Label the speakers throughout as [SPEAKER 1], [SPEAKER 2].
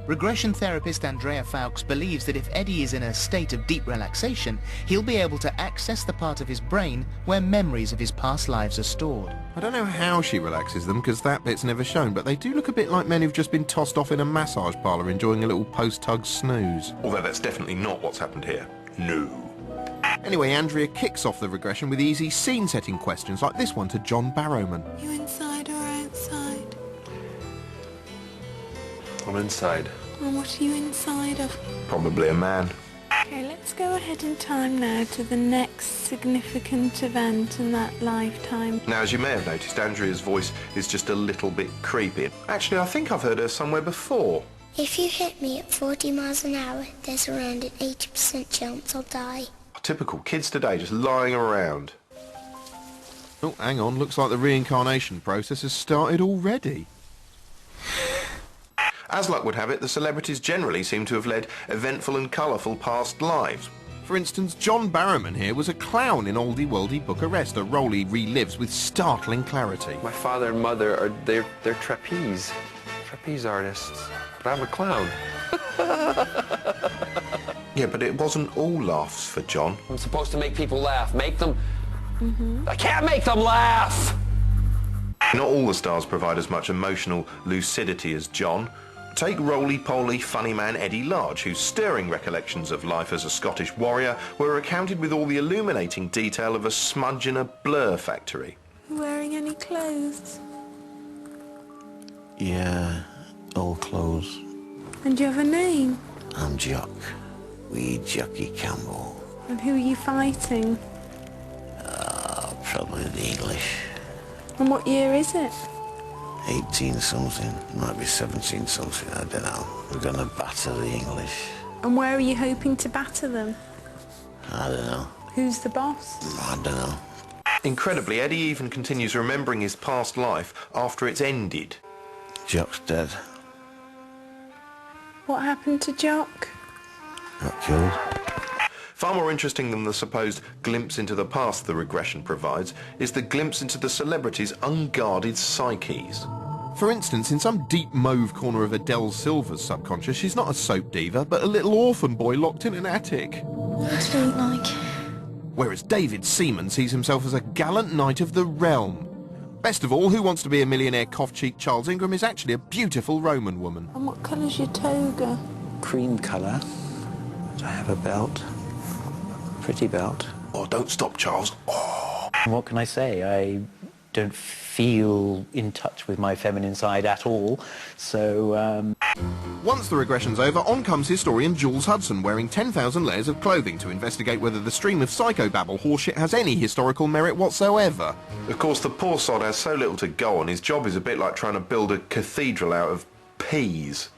[SPEAKER 1] Regression therapist Andrea Fowkes believes that if Eddie is in a state of deep relaxation, he'll be able to access the part of his brain where memories of his past lives are stored.
[SPEAKER 2] I don't know how she relaxes them, because that bit's never shown, but they do look a bit like men who've just been tossed off in a massage parlour enjoying a little post-hug snooze.
[SPEAKER 3] Although that's definitely not what's happened here. No.
[SPEAKER 2] Anyway, Andrea kicks off the regression with easy scene-setting questions like this one to John Barrowman.
[SPEAKER 4] You inside or outside?
[SPEAKER 3] I'm inside.
[SPEAKER 4] Well, what are you inside of?
[SPEAKER 3] Probably a man.
[SPEAKER 4] Okay, let's go ahead in time now to the next significant event in that lifetime.
[SPEAKER 3] Now, as you may have noticed, Andrea's voice is just a little bit creepy. Actually, I think I've heard her somewhere before.
[SPEAKER 5] If you hit me at 40 miles an hour, there's around an 80% chance I'll die.
[SPEAKER 3] Typical kids today, just lying around.
[SPEAKER 2] Oh, hang on, looks like the reincarnation process has started already.
[SPEAKER 3] As luck would have it, the celebrities generally seem to have led eventful and colourful past lives.
[SPEAKER 2] For instance, John Barrowman here was a clown in oldie worldy Bucharest, a role he relives with startling clarity.
[SPEAKER 6] My father and mother are they're trapeze artists, but I'm a clown.
[SPEAKER 3] Yeah, but it wasn't all laughs for John.
[SPEAKER 6] I'm supposed to make people laugh, make them... I can't make them laugh!
[SPEAKER 3] Not all the stars provide as much emotional lucidity as John. Take roly-poly funny man Eddie Large, whose stirring recollections of life as a Scottish warrior were recounted with all the illuminating detail of a smudge in a blur factory.
[SPEAKER 4] You wearing any clothes?
[SPEAKER 7] Yeah, old clothes.
[SPEAKER 4] And do you have a name?
[SPEAKER 7] I'm Jock. Wee Jockey Campbell.
[SPEAKER 4] And who are you fighting?
[SPEAKER 7] Probably the English.
[SPEAKER 4] And what year is it?
[SPEAKER 7] 18-something, might be 17-something, I don't know. We're gonna batter the English.
[SPEAKER 4] And where are you hoping to batter them?
[SPEAKER 7] I don't know.
[SPEAKER 4] Who's the boss?
[SPEAKER 7] I don't know.
[SPEAKER 3] Incredibly, Eddie even continues remembering his past life after it's ended.
[SPEAKER 7] Jock's dead.
[SPEAKER 4] What happened to Jock?
[SPEAKER 7] Got killed.
[SPEAKER 3] Far more interesting than the supposed glimpse into the past the regression provides is the glimpse into the celebrities' unguarded psyches.
[SPEAKER 2] For instance, in some deep mauve corner of Adele Silver's subconscious, she's not a soap diva, but a little orphan boy locked in an attic.
[SPEAKER 5] I don't like it.
[SPEAKER 2] Whereas David Seaman sees himself as a gallant knight of the realm. Best of all, Who Wants to Be a Millionaire cough-cheeked Charles Ingram is actually a beautiful Roman woman.
[SPEAKER 4] And what colour's your toga?
[SPEAKER 7] Cream colour. I have a belt. Pretty belt.
[SPEAKER 3] Oh, don't stop, Charles. Oh.
[SPEAKER 8] What can I say? I don't feel in touch with my feminine side at all, so...
[SPEAKER 2] Once the regression's over, on comes historian Jules Hudson, wearing 10,000 layers of clothing to investigate whether the stream of psychobabble horseshit has any historical merit whatsoever.
[SPEAKER 3] Of course, the poor sod has so little to go on, his job is a bit like trying to build a cathedral out of peas.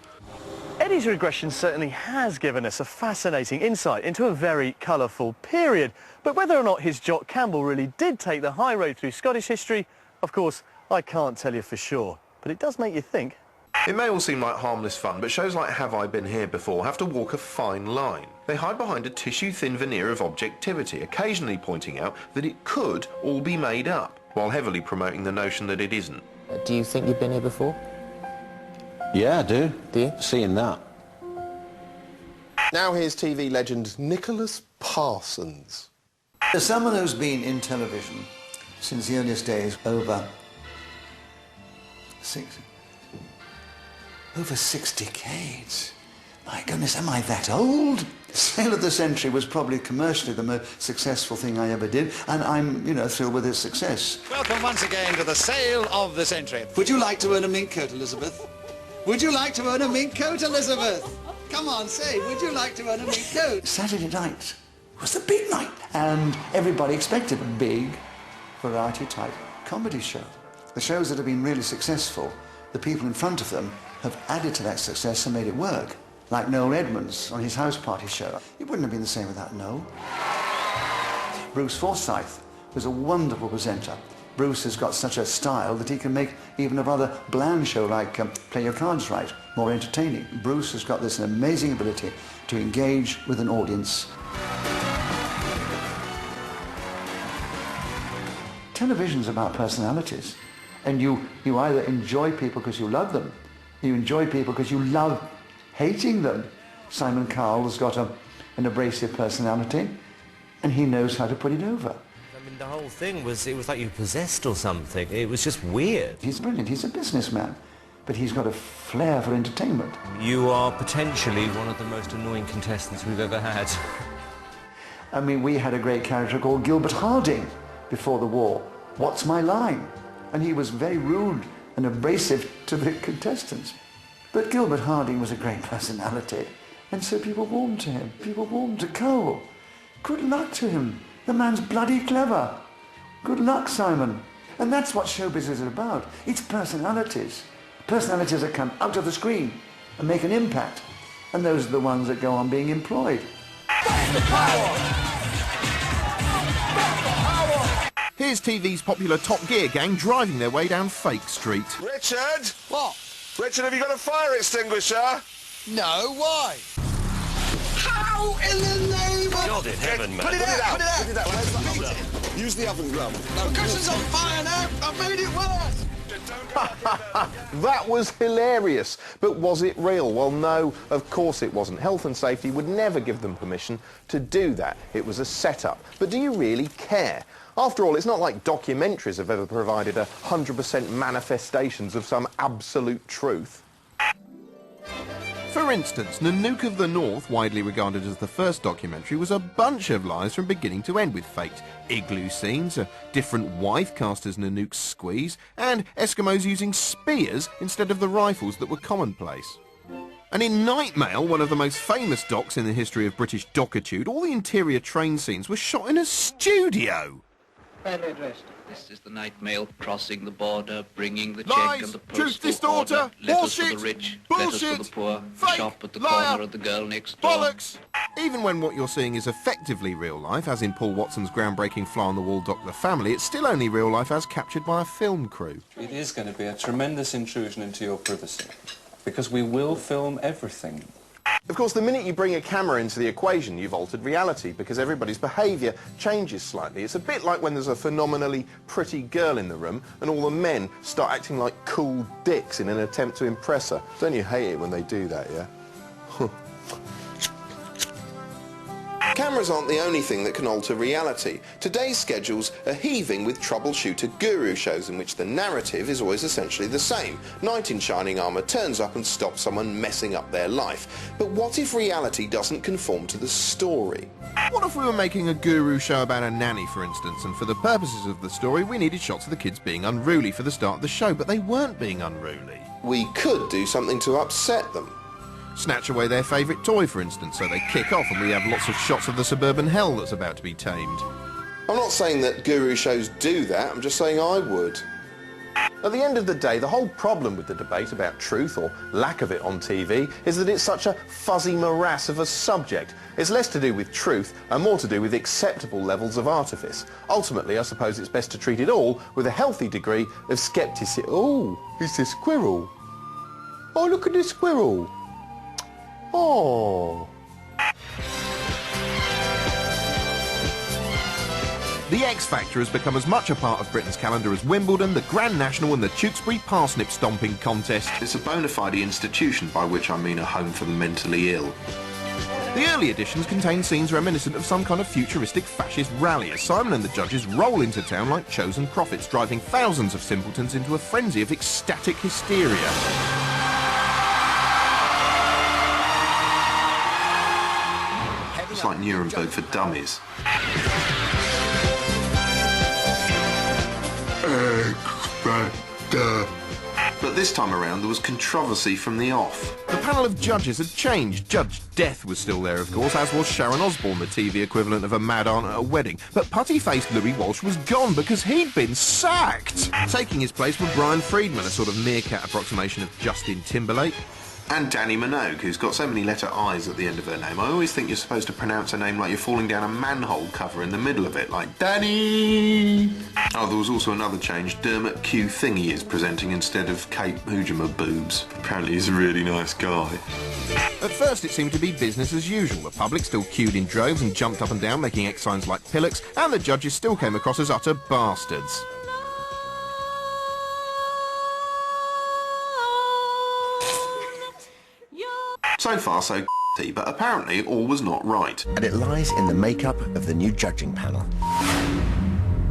[SPEAKER 9] Eddie's regression certainly has given us a fascinating insight into a very colourful period. But whether or not his Jock Campbell really did take the high road through Scottish history, of course, I can't tell you for sure. But it does make you think.
[SPEAKER 3] It may all seem like harmless fun, but shows like Have I Been Here Before have to walk a fine line. They hide behind a tissue-thin veneer of objectivity, occasionally pointing out that it could all be made up, while heavily promoting the notion that it isn't.
[SPEAKER 10] Do you think you've been here before?
[SPEAKER 7] Yeah, I do.
[SPEAKER 10] Do you?
[SPEAKER 7] Seeing that.
[SPEAKER 11] Now here's TV legend Nicholas Parsons.
[SPEAKER 12] As someone who's been in television since the earliest days, over six decades. My goodness, am I that old? Sale of the Century was probably commercially the most successful thing I ever did, and I'm, thrilled with its success.
[SPEAKER 13] Welcome once again to the Sale of the Century.
[SPEAKER 12] Would you like to earn a mink coat, Elizabeth? Would you like to earn a mink coat, Elizabeth? Come on, say, would you like to earn a mink coat? Saturday night was the big night, and everybody expected a big, variety-type comedy show. The shows that have been really successful, the people in front of them have added to that success and made it work. Like Noel Edmonds on his house party show. It wouldn't have been the same without Noel. Bruce Forsyth was a wonderful presenter. Bruce has got such a style that he can make even a rather bland show like Play Your Cards Right more entertaining. Bruce has got this amazing ability to engage with an audience. Television's about personalities, and you either enjoy people because you love them, you enjoy people because you love hating them. Simon Cowell has got an abrasive personality, and he knows how to put it over.
[SPEAKER 14] I mean, the whole thing was, it was like you were possessed or something. It was just weird.
[SPEAKER 12] He's brilliant. He's a businessman, but he's got a flair for entertainment.
[SPEAKER 14] You are potentially one of the most annoying contestants we've ever had.
[SPEAKER 12] I mean, we had a great character called Gilbert Harding before the war. What's my line? And he was very rude and abrasive to the contestants. But Gilbert Harding was a great personality, and so people warmed to him. People warmed to Cole. Good luck to him. The man's bloody clever. Good luck, Simon. And that's what showbiz is about. It's personalities. Personalities that come out of the screen and make an impact. And those are the ones that go on being employed.
[SPEAKER 2] Here's TV's popular Top Gear gang driving their way down Fake Street.
[SPEAKER 15] Richard! What? Richard, have you got a fire extinguisher?
[SPEAKER 16] No, why?
[SPEAKER 15] How in the name of...
[SPEAKER 14] God in heaven, man.
[SPEAKER 15] Put it out! Put it out! Where's the use the oven glove.
[SPEAKER 16] The cushion's on fire now! I've made it worse!
[SPEAKER 2] That was hilarious. But was it real? Well, no, of course it wasn't. Health and safety would never give them permission to do that. It was a setup. But do you really care? After all, it's not like documentaries have ever provided 100% manifestations of some absolute truth. For instance, Nanook of the North, widely regarded as the first documentary, was a bunch of lies from beginning to end, with faked igloo scenes, a different wife cast as Nanook's squeeze, and Eskimos using spears instead of the rifles that were commonplace. And in Night Mail, one of the most famous docs in the history of British docitude, all the interior train scenes were shot in a studio.
[SPEAKER 17] Badly addressed. This is the Night Mail crossing the border, bringing the
[SPEAKER 2] Lies,
[SPEAKER 17] check and the
[SPEAKER 2] truth
[SPEAKER 17] postal order,
[SPEAKER 2] distorter,
[SPEAKER 17] letters
[SPEAKER 2] bullshit,
[SPEAKER 17] for the rich,
[SPEAKER 2] bullshit,
[SPEAKER 17] letters for the poor,
[SPEAKER 2] fake,
[SPEAKER 17] the shop at the
[SPEAKER 2] liar,
[SPEAKER 17] corner of the girl next door.
[SPEAKER 2] Bollocks! Even when what you're seeing is effectively real life, as in Paul Watson's groundbreaking fly-on-the-wall doc The Family, it's still only real life as captured by a film crew.
[SPEAKER 18] It is going to be a tremendous intrusion into your privacy, because we will film everything.
[SPEAKER 2] Of course, the minute you bring a camera into the equation, you've altered reality, because everybody's behaviour changes slightly. It's a bit like when there's a phenomenally pretty girl in the room and all the men start acting like cool dicks in an attempt to impress her. Don't you hate it when they do that, yeah? Cameras aren't the only thing that can alter reality. Today's schedules are heaving with troubleshooter guru shows in which the narrative is always essentially the same. Knight in shining armour turns up and stops someone messing up their life. But what if reality doesn't conform to the story? What if we were making a guru show about a nanny, for instance, and for the purposes of the story we needed shots of the kids being unruly for the start of the show, but they weren't being unruly? We could do something to upset them. Snatch away their favourite toy, for instance, so they kick off and we have lots of shots of the suburban hell that's about to be tamed. I'm not saying that guru shows do that, I'm just saying I would. At the end of the day, the whole problem with the debate about truth, or lack of it on TV, is that it's such a fuzzy morass of a subject. It's less to do with truth and more to do with acceptable levels of artifice. Ultimately, I suppose it's best to treat it all with a healthy degree of scepticism. Oh, it's a squirrel. Oh, look at this squirrel. Oh. The X Factor has become as much a part of Britain's calendar as Wimbledon, the Grand National and the Tewkesbury Parsnip Stomping Contest. It's a bona fide institution, by which I mean a home for the mentally ill. The early editions contain scenes reminiscent of some kind of futuristic fascist rally as Simon and the judges roll into town like chosen prophets, driving thousands of simpletons into a frenzy of ecstatic hysteria. It's like Nuremberg for dummies. But this time around there was controversy from the off. The panel of judges had changed. Judge Death was still there, of course, as was Sharon Osbourne, the TV equivalent of a mad aunt at a wedding. But putty-faced Louis Walsh was gone because he'd been sacked. Taking his place were Brian Friedman, a sort of meerkat approximation of Justin Timberlake. And Danny Minogue, who's got so many letter I's at the end of her name. I always think you're supposed to pronounce her name like you're falling down a manhole cover in the middle of it, like Danny! Oh, there was also another change. Dermot Q. Thingy is presenting instead of Kate Hoojamer Boobs. Apparently he's a really nice guy. At first it seemed to be business as usual. The public still queued in droves and jumped up and down making X signs like pillocks, and the judges still came across as utter bastards.
[SPEAKER 3] So far so but apparently all was not right.
[SPEAKER 19] And it lies in the makeup of the new judging panel.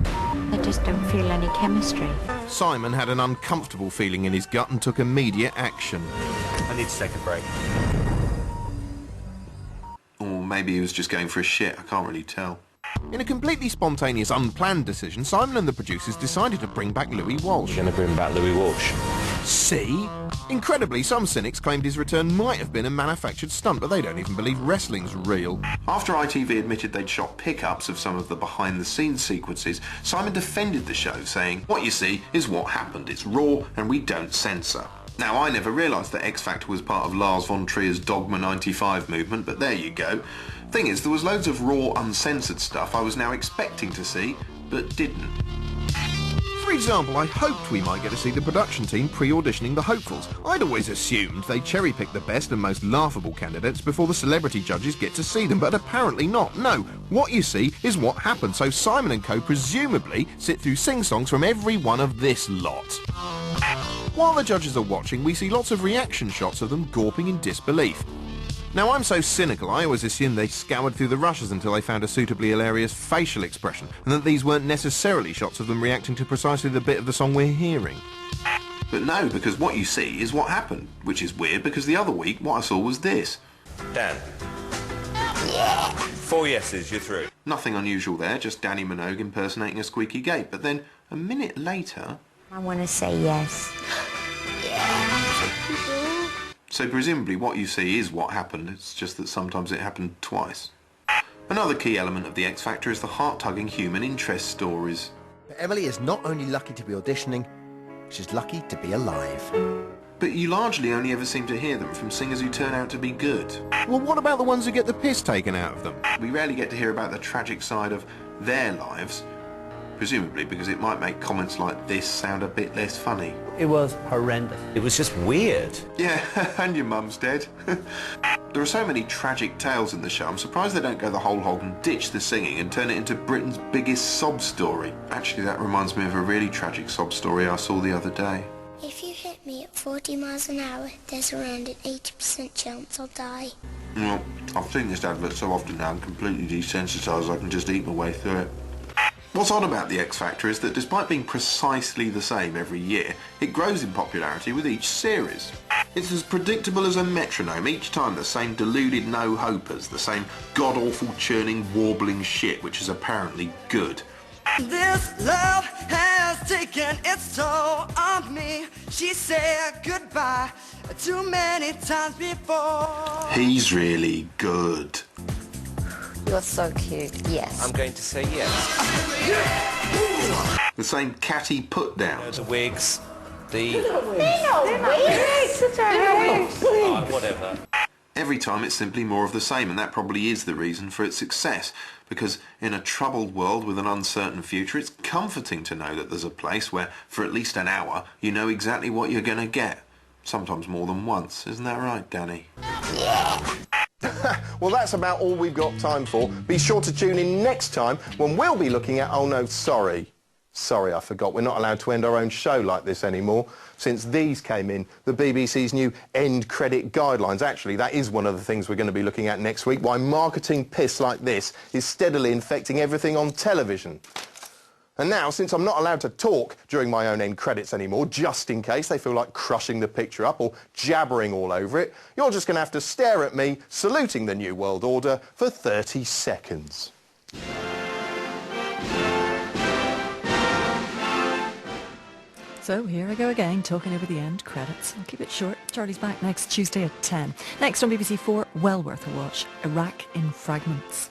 [SPEAKER 20] I just don't feel any chemistry.
[SPEAKER 3] Simon had an uncomfortable feeling in his gut and took immediate action.
[SPEAKER 14] I need to take a break.
[SPEAKER 3] Or maybe he was just going for a shit, I can't really tell. In a completely spontaneous, unplanned decision, Simon and the producers decided to bring back Louis Walsh.
[SPEAKER 14] You're going to bring back Louis Walsh?
[SPEAKER 3] See? Incredibly, some cynics claimed his return might have been a manufactured stunt, but they don't even believe wrestling's real. After ITV admitted they'd shot pickups of some of the behind-the-scenes sequences, Simon defended the show, saying, "What you see is what happened. It's raw and we don't censor." Now, I never realised that X Factor was part of Lars von Trier's Dogma 95 movement, but there you go. Thing is, there was loads of raw, uncensored stuff I was now expecting to see, but didn't. For example, I hoped we might get to see the production team pre-auditioning the hopefuls. I'd always assumed they cherry-pick the best and most laughable candidates before the celebrity judges get to see them, but apparently not. No, what you see is what happened, so Simon and co presumably sit through sing-songs from every one of this lot. While the judges are watching, we see lots of reaction shots of them gawping in disbelief. Now, I'm so cynical, I always assumed they scoured through the rushes until they found a suitably hilarious facial expression, and that these weren't necessarily shots of them reacting to precisely the bit of the song we're hearing. But no, because what you see is what happened, which is weird because the other week what I saw was this.
[SPEAKER 14] Dan. Yeah. 4 yeses, you're through.
[SPEAKER 3] Nothing unusual there, just Danny Minogue impersonating a squeaky gate, but then a minute later...
[SPEAKER 20] I want to say yes.
[SPEAKER 3] So presumably what you see is what happened, it's just that sometimes it happened twice. Another key element of the X Factor is the heart-tugging human interest stories.
[SPEAKER 19] Emily is not only lucky to be auditioning, she's lucky to be alive.
[SPEAKER 3] But you largely only ever seem to hear them from singers who turn out to be good. Well, what about the ones who get the piss taken out of them? We rarely get to hear about the tragic side of their lives, presumably because it might make comments like this sound a bit less funny.
[SPEAKER 8] It was horrendous.
[SPEAKER 14] It was just weird.
[SPEAKER 3] Yeah, and your mum's dead. There are so many tragic tales in the show, I'm surprised they don't go the whole hog and ditch the singing and turn it into Britain's biggest sob story. Actually, that reminds me of a really tragic sob story I saw the other day.
[SPEAKER 5] If you hit me at 40 miles an hour, there's around an 80% chance I'll die.
[SPEAKER 3] Well, I've seen this advert so often now I'm completely desensitised I can just eat my way through it. What's odd about the X Factor is that despite being precisely the same every year, it grows in popularity with each series. It's as predictable as a metronome, each time the same deluded no-hopers, the same god-awful churning, warbling shit, which is apparently good.
[SPEAKER 16] This love has taken its toll on me. She said goodbye too many times before.
[SPEAKER 3] He's really good.
[SPEAKER 20] You're so cute, yes.
[SPEAKER 14] I'm going to say yes.
[SPEAKER 3] The same catty put-downs.
[SPEAKER 14] The wigs, the...
[SPEAKER 20] They're not wigs!
[SPEAKER 14] Whatever.
[SPEAKER 3] Every time it's simply more of the same, and that probably is the reason for its success. Because in a troubled world with an uncertain future, it's comforting to know that there's a place where, for at least an hour, you know exactly what you're going to get. Sometimes more than once. Isn't that right, Danny?
[SPEAKER 20] Yeah.
[SPEAKER 2] Well, that's about all we've got time for. Be sure to tune in next time when we'll be looking at... Oh, no, sorry. Sorry, I forgot. We're not allowed to end our own show like this anymore. Since these came in, the BBC's new end credit guidelines. Actually, that is one of the things we're going to be looking at next week, why marketing piss like this is steadily infecting everything on television. And now, since I'm not allowed to talk during my own end credits anymore, just in case they feel like crushing the picture up or jabbering all over it, you're just going to have to stare at me saluting the New World Order for 30 seconds.
[SPEAKER 21] So here I go again, talking over the end credits. I'll keep it short. Charlie's back next Tuesday at 10. Next on BBC 4, well worth a watch, Iraq in Fragments.